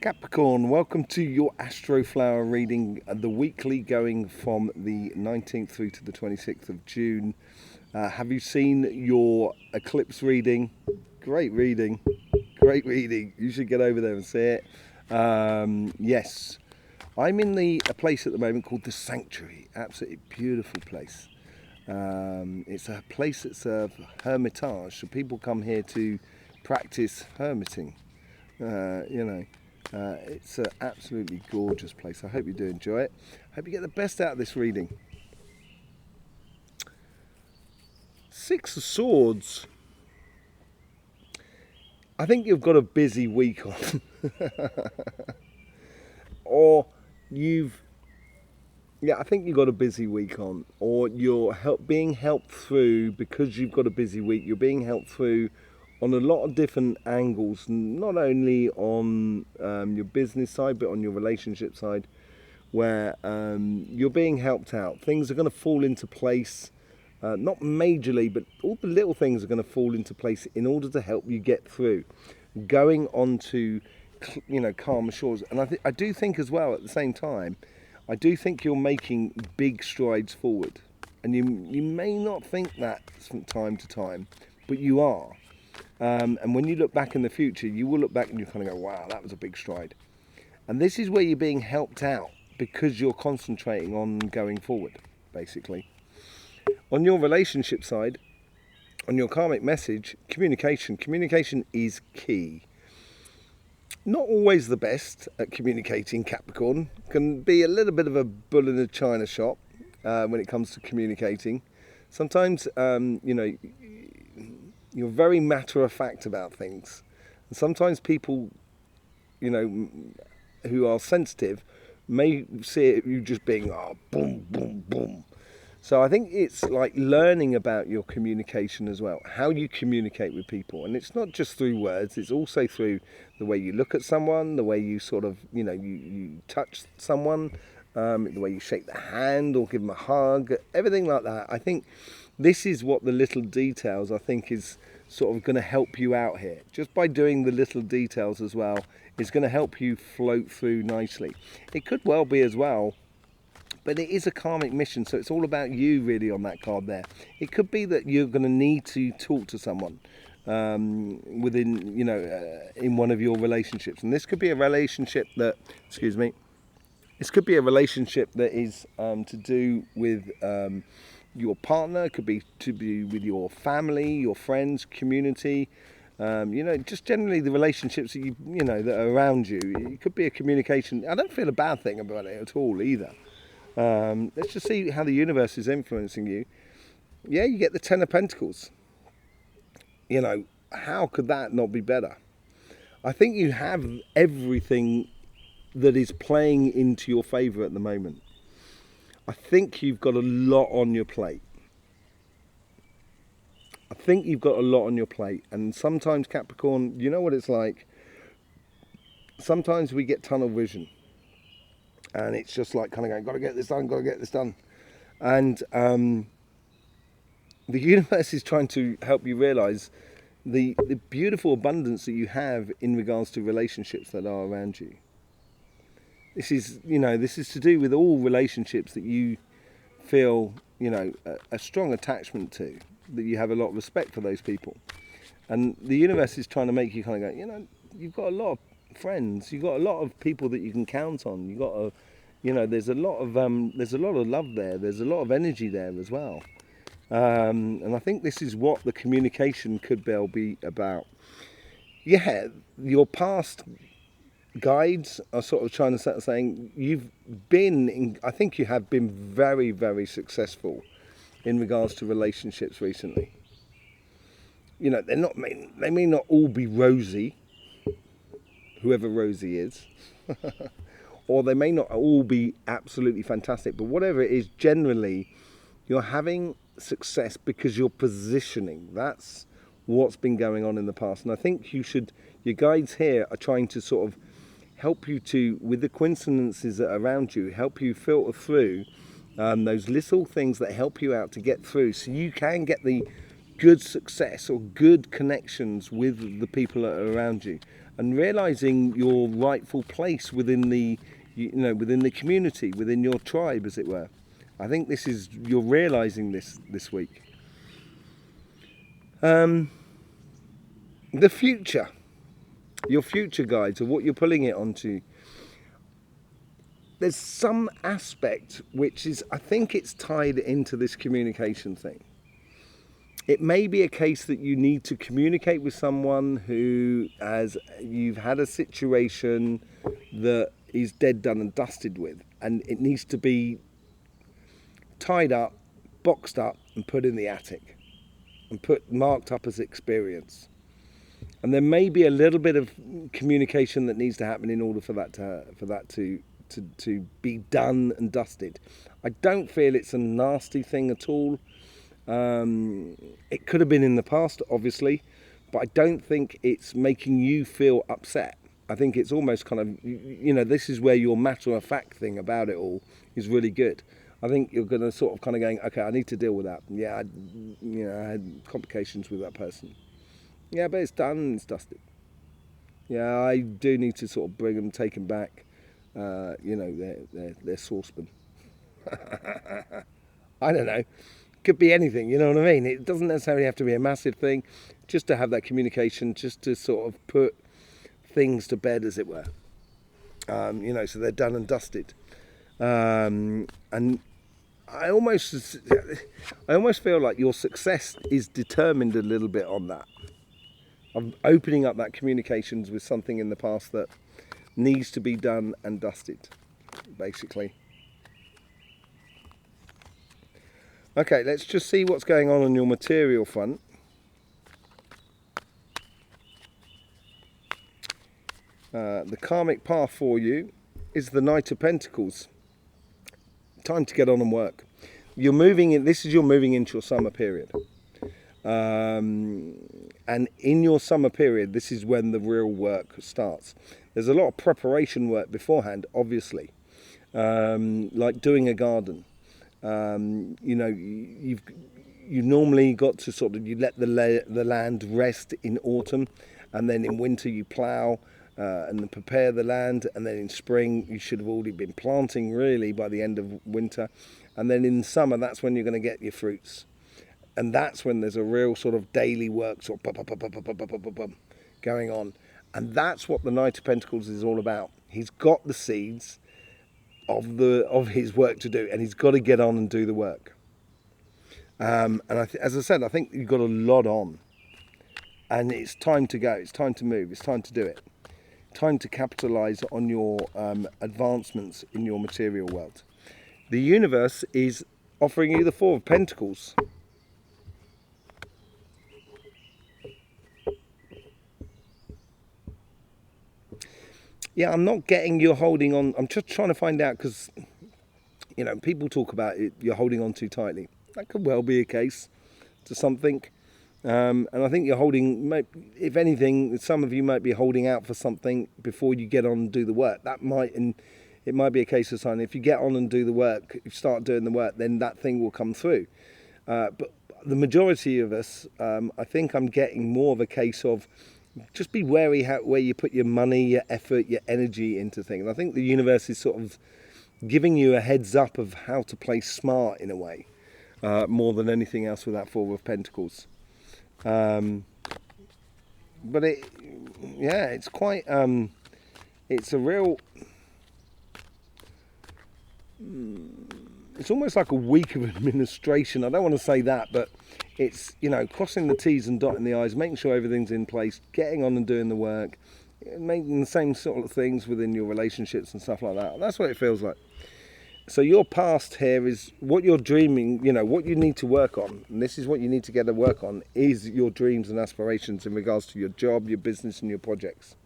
Capricorn, welcome to your Astroflower reading, the weekly going from the 19th through to the 26th of June. Have you seen your eclipse reading? Great reading, great reading. You should get over there and see it. Yes, I'm in a place at the moment called the Sanctuary. Absolutely beautiful place. It's a place that's a hermitage, so people come here to practice hermiting. It's an absolutely gorgeous place. I hope you do enjoy it. Hope you get the best out of this reading. Six of Swords. I think you've got a busy week on. I think you've got a busy week on. Or you're being helped through because you've got a busy week. You're being helped through on a lot of different angles, not only on your business side, but on your relationship side, where you're being helped out. Things are going to fall into place, not majorly, but all the little things are going to fall into place in order to help you get through, going on to, calmer shores. And I do think as well, at the same time, I do think you're making big strides forward. And you may not think that from time to time, but you are. And when you look back in the future, you will look back and you kind of go, wow, that was a big stride. And this is where you're being helped out because you're concentrating on going forward, basically. On your relationship side, on your karmic message, communication. Communication is key. Not always the best at communicating, Capricorn. Can be a little bit of a bull in a china shop when it comes to communicating. Sometimes, you're very matter of fact about things. And sometimes people, who are sensitive may see you just being, boom, boom, boom. So I think it's like learning about your communication as well, how you communicate with people. And it's not just through words, it's also through the way you look at someone, the way you sort of, you touch someone, the way you shake the hand or give them a hug, everything like that. I think this is what the little details, I think, is sort of going to help you out here. Just by doing the little details as well, it's going to help you float through nicely. It could well be as well, but it is a karmic mission, so it's all about you really on that card there. It could be that you're going to need to talk to someone within, in one of your relationships. And this could be a relationship that, this could be a relationship that is to do with your partner. It could be to be with your family, your friends, community, just generally the relationships that that are around you. It could be a communication. I don't feel a bad thing about it at all either. Let's just see how the universe is influencing you. Yeah, you get the Ten of Pentacles. How could that not be better? I think you have everything that is playing into your favour at the moment. I think you've got a lot on your plate. And sometimes, Capricorn, you know what it's like. Sometimes we get tunnel vision. And it's just like kind of going, got to get this done. And the universe is trying to help you realise the beautiful abundance that you have in regards to relationships that are around you. This is to do with all relationships that you feel, a strong attachment to, that you have a lot of respect for those people. And the universe is trying to make you kind of go, you've got a lot of friends, you've got a lot of people that you can count on. You've got there's a lot of love there. There's a lot of energy there as well. And I think this is what the communication could well be about. Yeah, your past guides are sort of trying to saying I think you have been very, very successful in regards to relationships recently. They may not all be rosy, whoever Rosie is, or they may not all be absolutely fantastic, but whatever it is, generally you're having success because you're positioning. That's what's been going on in the past. And I think your guides here are trying to sort of help you to, with the coincidences that are around you, help you filter through those little things that help you out to get through, so you can get the good success or good connections with the people that are around you. and realizing your rightful place within the, within the community, within your tribe, as it were. I think you're realizing this week. The future, your future guides, or what you're pulling it onto. There's some aspect which is, I think it's tied into this communication thing. It may be a case that you need to communicate with someone who, as you've had a situation that is dead, done and dusted with, and it needs to be tied up, boxed up and put in the attic and marked up as experience. And there may be a little bit of communication that needs to happen in order for that to be done and dusted. I don't feel it's a nasty thing at all. It could have been in the past, obviously, but I don't think it's making you feel upset. I think it's almost kind of, this is where your matter-of-fact thing about it all is really good. I think you're going to sort of kind of going, okay, I need to deal with that. Yeah, I had complications with that person. Yeah, but it's done and it's dusted. Yeah, I do need to sort of take them back, their saucepan. I don't know. Could be anything, you know what I mean? It doesn't necessarily have to be a massive thing, just to have that communication, just to sort of put things to bed, as it were. So they're done and dusted. And I almost feel like your success is determined a little bit on that. Of opening up that communications with something in the past that needs to be done and dusted, basically. Okay, let's just see what's going on your material front. The karmic path for you is the Knight of Pentacles. Time to get on and work. You're moving in. This is you're moving into your summer period. And in your summer period, this is when the real work starts. There's a lot of preparation work beforehand, obviously, like doing a garden. You've normally got to sort of, you let the land rest in autumn, and then in winter you plough and then prepare the land, and then in spring you should have already been planting really by the end of winter, and then in summer that's when you're going to get your fruits. And that's when there's a real sort of daily work sort of going on. And that's what the Knight of Pentacles is all about. He's got the seeds of his work to do, and he's got to get on and do the work. And as I said, I think you've got a lot on. And it's time to go. It's time to move. It's time to do it. Time to capitalise on your advancements in your material world. The universe is offering you the Four of Pentacles. Yeah, I'm not getting you're holding on. I'm just trying to find out, because, people talk about it, you're holding on too tightly. That could well be a case to something. And I think you're holding, if anything, some of you might be holding out for something before you get on and do the work. It might be a case of saying, if you get on and do the work, if you start doing the work, then that thing will come through. But the majority of us, I think I'm getting more of a case of, just be wary where you put your money, your effort, your energy into things. I think the universe is sort of giving you a heads up of how to play smart in a way, more than anything else with that Four of Pentacles. But it's quite, it's a real, it's almost like a week of administration. I don't want to say that, but it's, crossing the T's and dotting the I's, making sure everything's in place, getting on and doing the work, making the same sort of things within your relationships and stuff like that. That's what it feels like. So your past here is what you're dreaming, what you need to work on. And this is what you need to get to work on, is your dreams and aspirations in regards to your job, your business and your projects.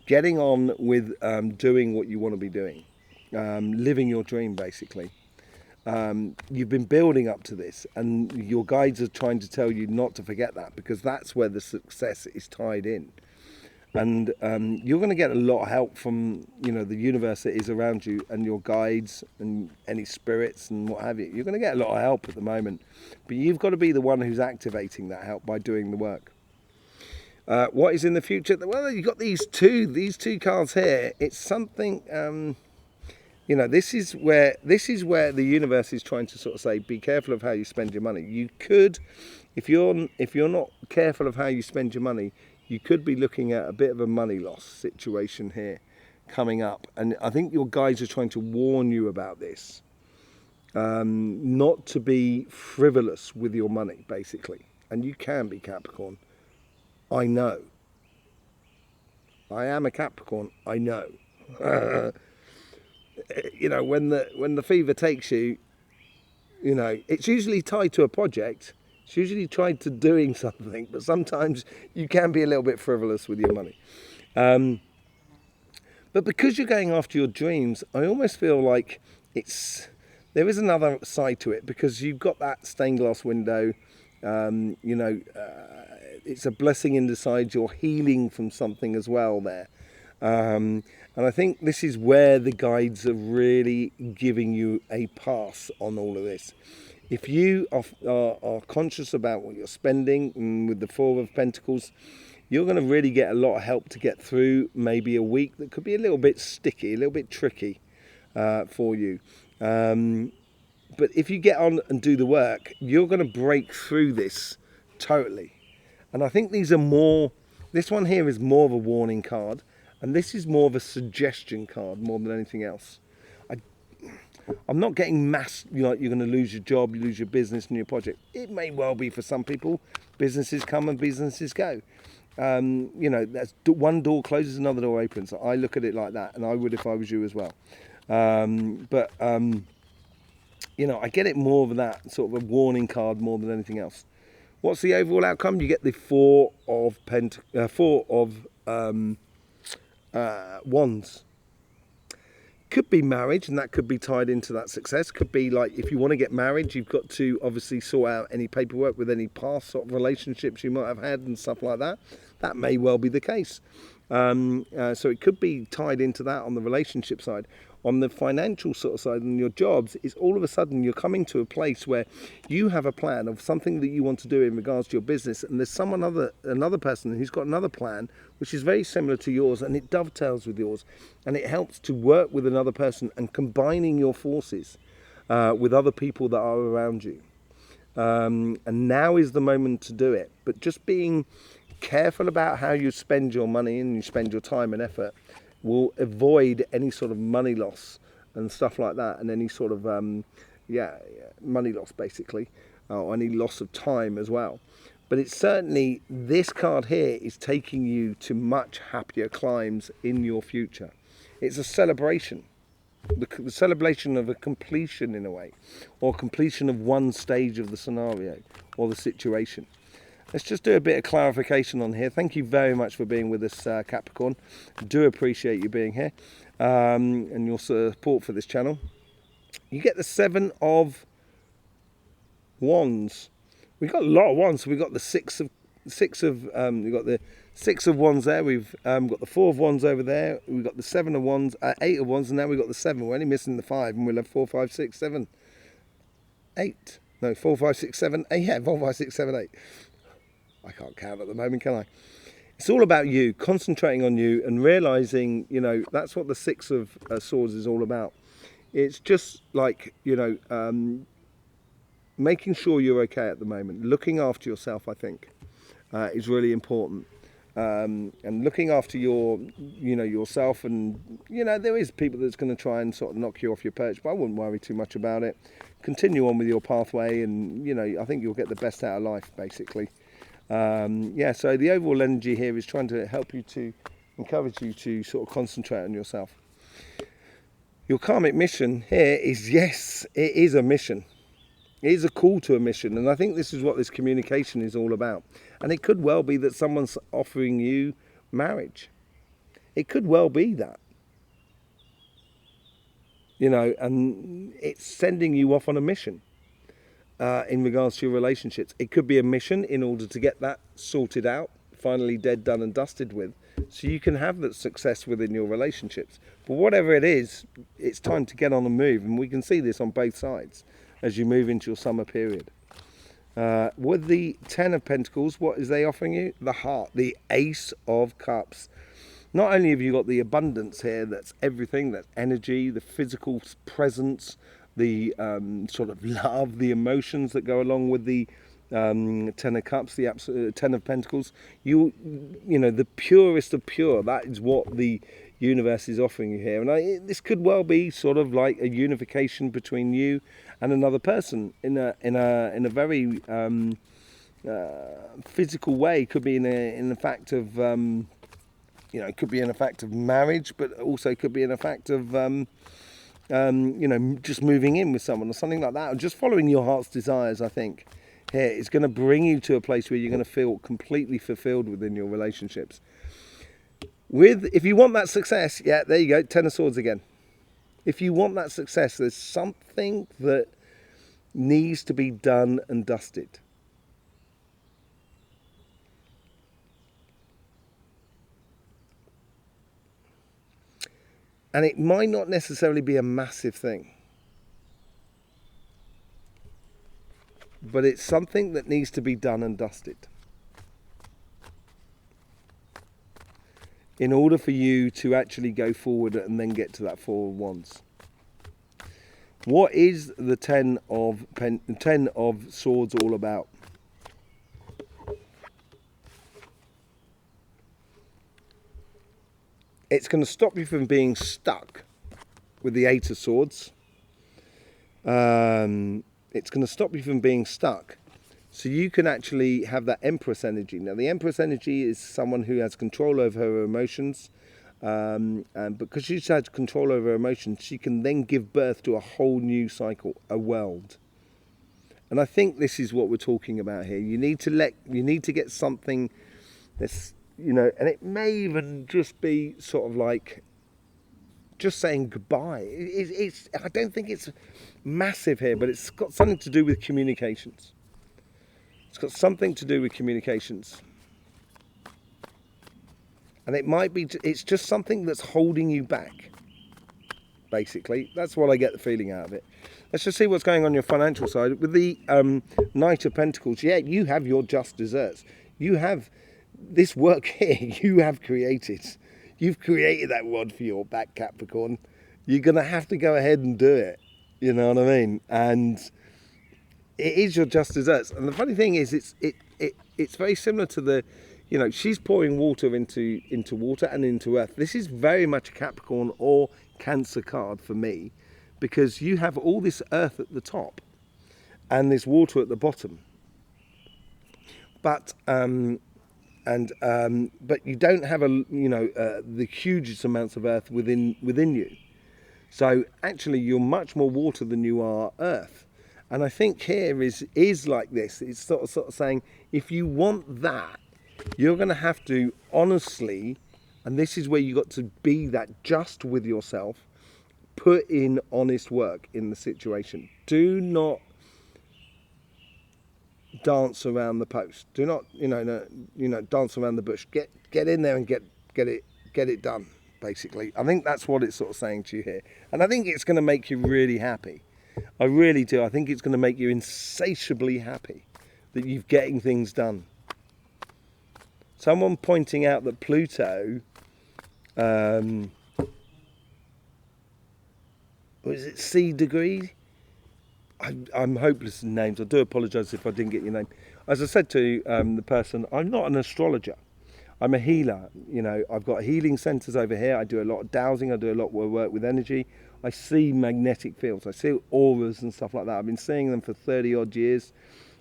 Getting on with doing what you want to be doing. Living your dream, basically. You've been building up to this, and your guides are trying to tell you not to forget that, because that's where the success is tied in. And you're going to get a lot of help from, the universe that is around you, and your guides and any spirits and what have you. You're going to get a lot of help at the moment, but you've got to be the one who's activating that help by doing the work. What is in the future? Well, you've got these two cards here. It's something, this is where the universe is trying to sort of say, be careful of how you spend your money. You could, if you're not careful of how you spend your money, you could be looking at a bit of a money loss situation here coming up. And I think your guides are trying to warn you about this. Not to be frivolous with your money, basically. And you can be, Capricorn. I know. I am a Capricorn. I know. When the fever takes you, it's usually tied to a project. It's usually tied to doing something. But sometimes you can be a little bit frivolous with your money. But because you're going after your dreams, I almost feel like there is another side to it, because you've got that stained glass window. It's a blessing in disguise. You're healing from something as well there. And I think this is where the guides are really giving you a pass on all of this. If you are conscious about what you're spending, and with the Four of Pentacles, you're going to really get a lot of help to get through maybe a week that could be a little bit sticky, a little bit tricky for you. But if you get on and do the work, you're going to break through this totally. And I think this one here is more of a warning card, and this is more of a suggestion card more than anything else. I'm not getting like you're going to lose your job, you lose your business and your project. It may well be for some people. Businesses come and businesses go. That's one door closes, another door opens. I look at it like that, and I would if I was you as well. I get it more of that sort of a warning card more than anything else. What's the overall outcome? You get the Four of Wands. Could be marriage, and that could be tied into that success. Could be like, if you want to get married, you've got to obviously sort out any paperwork with any past sort of relationships you might have had and stuff like that. That may well be the case. So it could be tied into that on the relationship side. On the financial sort of side and your jobs, it's all of a sudden you're coming to a place where you have a plan of something that you want to do in regards to your business, and there's another person who's got another plan which is very similar to yours, and it dovetails with yours, and it helps to work with another person and combining your forces with other people that are around you. And now is the moment to do it. But just being careful about how you spend your money and you spend your time and effort will avoid any sort of money loss and stuff like that, and any sort of money loss basically, or any loss of time as well. But it's certainly, this card here is taking you to much happier climes in your future. It's a celebration, the celebration of a completion in a way, or completion of one stage of the scenario or the situation. Let's just do a bit of clarification on here. Thank you very much for being with us, Capricorn. I do appreciate you being here and your support for this channel. You get the Seven of Wands. We've got a lot of wands. So we've got the we've got the Six of Wands there. We've got the Four of Wands over there. We've got the Seven of Wands, Eight of Wands, and now we've got the Seven. We're only missing the 5, and we'll have 4, 5, 6, 7, 8. No, 4, 5, 6, 7, 8. Yeah, 4, 5, 6, 7, 8. I can't count at the moment, can I? It's all about you, concentrating on you and realizing, that's what the Six of Swords is all about. It's just like, making sure you're okay at the moment. Looking after yourself, I think, is really important. And looking after yourself, and, there is people that's going to try and sort of knock you off your perch, but I wouldn't worry too much about it. Continue on with your pathway, and, I think you'll get the best out of life, basically. So the overall energy here is trying to help you, to encourage you to sort of concentrate on yourself. Your karmic mission here is, yes, it is a mission. It is a call to a mission, and I think this is what this communication is all about. And it could well be that someone's offering you marriage. It could well be that. And it's sending you off on a mission. In regards to your relationships, it could be a mission in order to get that sorted out, finally dead, done and dusted with, so you can have that success within your relationships. But whatever it is, it's time to get on the move, and we can see this on both sides as you move into your summer period. With the Ten of Pentacles, what is they offering you? The heart, the Ace of Cups. Not only have you got the abundance here, that's everything, that's energy, the physical presence, the sort of love, the emotions that go along with the Ten of Cups, the Ten of Pentacles. You know, the purest of pure. That is what the universe is offering you here, and this could well be sort of like a unification between you and another person in a very physical way. Could be in the fact of you know, it could be in a fact of marriage, but also could be in a fact of you know, just moving in with someone or something like that, or just following your heart's desires. I think here it's going to bring you to a place where you're going to feel completely fulfilled within your relationships. If you want that success, yeah, there you go, Ten of Swords again. If you want that success, there's something that needs to be done and dusted. And it might not necessarily be a massive thing, but it's something that needs to be done and dusted in order for you to actually go forward and then get to that Four of Wands. What is the Ten of Swords all about? It's going to stop you from being stuck with the Eight of Swords. It's going to stop you from being stuck, so you can actually have that Empress energy. Now, the Empress energy is someone who has control over her emotions, and because she's had control over her emotions, she can then give birth to a whole new cycle, a world. And I think this is what we're talking about here. You need to get something that's, you know, and it may even just be sort of like just saying goodbye. I don't think it's massive here, but it's got something to do with communications. It's got something to do with communications. And it might be, it's just something that's holding you back, basically. That's what I get the feeling out of it. Let's just see what's going on your financial side. With the Knight of Pentacles, yeah, you have your just desserts. You have this work here, you have created. You've created that rod for your back, Capricorn. You're going to have to go ahead and do it. You know what I mean? And it is your just desserts. And the funny thing is, it's very similar to the, you know, she's pouring water into water and into earth. This is very much a Capricorn or Cancer card for me, because you have all this earth at the top and this water at the bottom. But but you don't have the hugest amounts of earth within you. So actually, you're much more water than you are earth. And I think here is like this. It's sort of saying, if you want that, you're going to have to honestly, and this is where you got to be that just with yourself, put in honest work in the situation. Do not dance around the post. Do not, dance around the bush. Get in there and get it done. Basically, I think that's what it's sort of saying to you here, and I think it's going to make you really happy. I really do. I think it's going to make you insatiably happy that you're getting things done. Someone pointing out that Pluto, was it C degree? I'm hopeless in names. I do apologise if I didn't get your name. As I said to the person, I'm not an astrologer. I'm a healer. You know, I've got healing centres over here. I do a lot of dowsing. I do a lot of work with energy. I see magnetic fields. I see auras and stuff like that. I've been seeing them for 30 odd years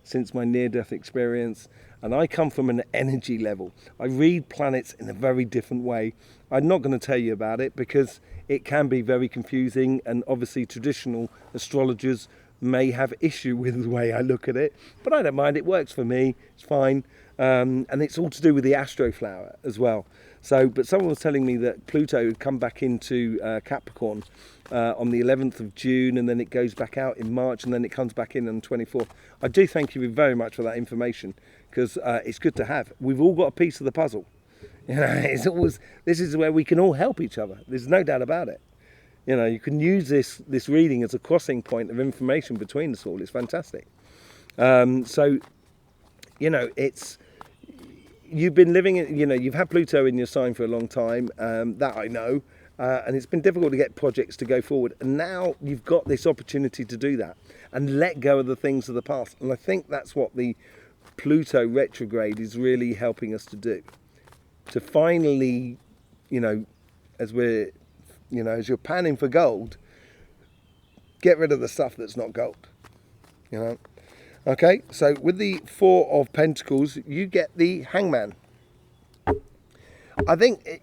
since my near-death experience. And I come from an energy level. I read planets in a very different way. I'm not going to tell you about it because it can be very confusing, and obviously traditional astrologers may have issue with the way I look at it, but I don't mind. It works for me. It's fine. And it's all to do with the Astroflower as well. So, but someone was telling me that Pluto had come back into Capricorn on the 11th of June, and then it goes back out in March, and then it comes back in on the 24th. I do thank you very much for that information, because it's good to have. We've all got a piece of the puzzle. You know, this is where we can all help each other. There's no doubt about it. You know, you can use this reading as a crossing point of information between us all. It's fantastic. So, it's, you've been living in, you've had Pluto in your sign for a long time, that I know, and it's been difficult to get projects to go forward. And now you've got this opportunity to do that and let go of the things of the past. And I think that's what the Pluto retrograde is really helping us to do. To finally, as we're, as you're panning for gold, get rid of the stuff that's not gold, Okay, so with the Four of Pentacles, you get the Hangman. I think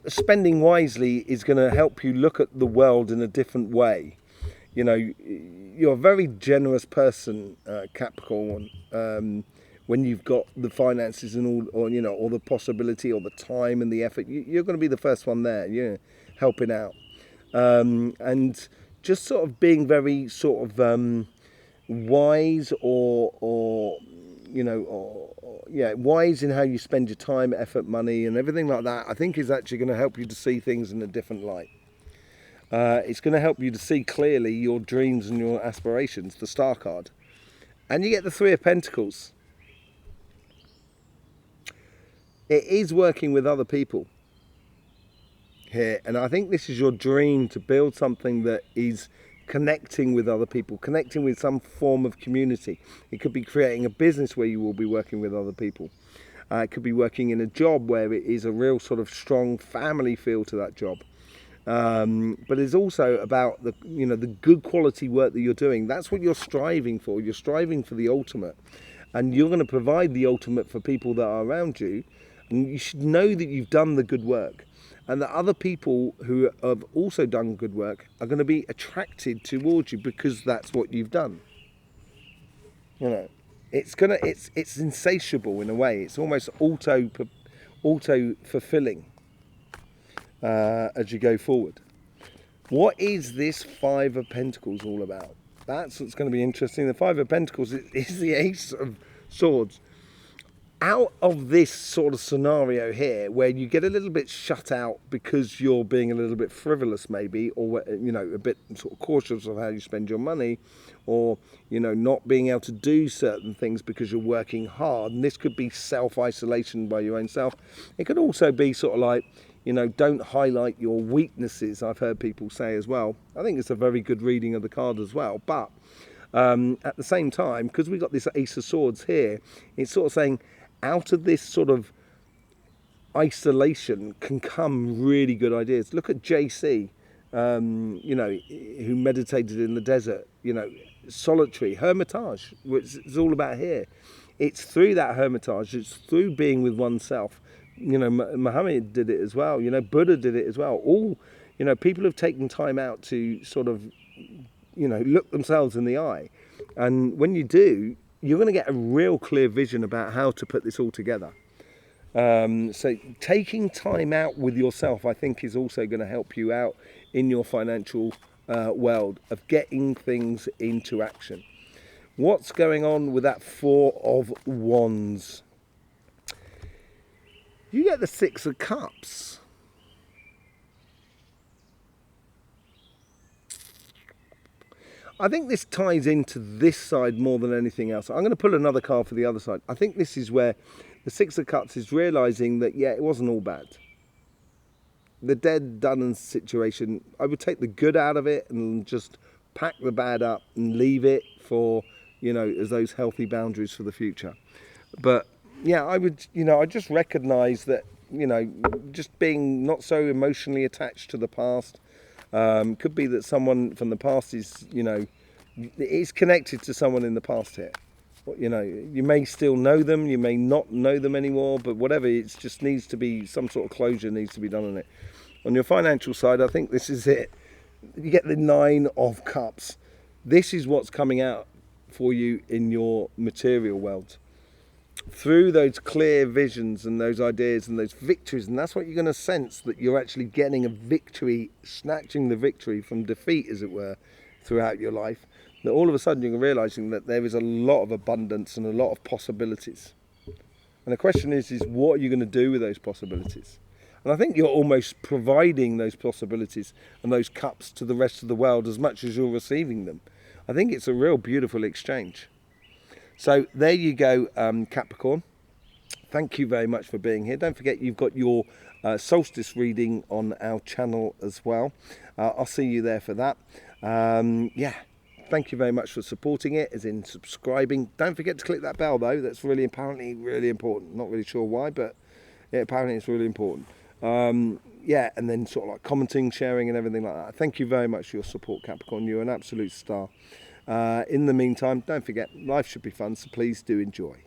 spending wisely is going to help you look at the world in a different way. You're a very generous person, Capricorn. When you've got the finances and all the possibility or the time and the effort, you're going to be the first one there, helping out, and just sort of being very sort of wise wise in how you spend your time, effort, money, and everything like that. I think is actually going to help you to see things in a different light. It's going to help you to see clearly your dreams and your aspirations, the Star card, and you get the Three of Pentacles. It is working with other people here, and I think this is your dream, to build something that is connecting with other people, connecting with some form of community. It could be creating a business where you will be working with other people. It could be working in a job where it is a real sort of strong family feel to that job. But it's also about the good quality work that you're doing. That's what you're striving for. You're striving for the ultimate, and you're going to provide the ultimate for people that are around you. And you should know that you've done the good work, and that other people who have also done good work are going to be attracted towards you because that's what you've done. It's insatiable in a way. It's almost auto fulfilling as you go forward. What is this Five of Pentacles all about? That's what's going to be interesting. The Five of Pentacles is the Ace of Swords. Out of this sort of scenario here, where you get a little bit shut out because you're being a little bit frivolous maybe, or a bit sort of cautious of how you spend your money, or not being able to do certain things because you're working hard, and this could be self-isolation by your own self. It could also be sort of like, don't highlight your weaknesses, I've heard people say as well. I think it's a very good reading of the card as well, but at the same time, because we've got this Ace of Swords here, it's sort of saying, out of this sort of isolation can come really good ideas. Look at JC, who meditated in the desert, solitary, hermitage, which is all about here. It's through that hermitage, it's through being with oneself. Muhammad did it as well, Buddha did it as well. All, people have taken time out to sort of, look themselves in the eye. And when you do, you're going to get a real clear vision about how to put this all together. So taking time out with yourself, I think, is also going to help you out in your financial world of getting things into action. What's going on with that Four of Wands? You get the Six of Cups. I think this ties into this side more than anything else. I'm going to pull another card for the other side. I think this is where the Six of Cups is realising that, it wasn't all bad. The dead, done situation, I would take the good out of it and just pack the bad up and leave it for, as those healthy boundaries for the future. But, I would, I just recognise that, just being not so emotionally attached to the past. Could be that someone from the past is, is connected to someone in the past here. You may still know them, you may not know them anymore, but whatever, it just needs to be, some sort of closure needs to be done on it. On your financial side, I think this is it. You get the Nine of Cups. This is what's coming out for you in your material world. Through those clear visions and those ideas and those victories, and that's what you're going to sense, that you're actually getting a victory, snatching the victory from defeat, as it were, throughout your life, that all of a sudden you're realizing that there is a lot of abundance and a lot of possibilities. And the question is what are you going to do with those possibilities? And I think you're almost providing those possibilities and those cups to the rest of the world as much as you're receiving them. I think it's a real beautiful exchange. So there you go, Capricorn. Thank you very much for being here. Don't forget you've got your solstice reading on our channel as well. I'll see you there for that. Yeah, thank you very much for supporting it, as in subscribing. Don't forget to click that bell though. That's really apparently really important. Not really sure why, but yeah, apparently it's really important. Yeah, and then sort of like commenting, sharing and everything like that. Thank you very much for your support, Capricorn. You're an absolute star. In the meantime, don't forget, life should be fun, so please do enjoy.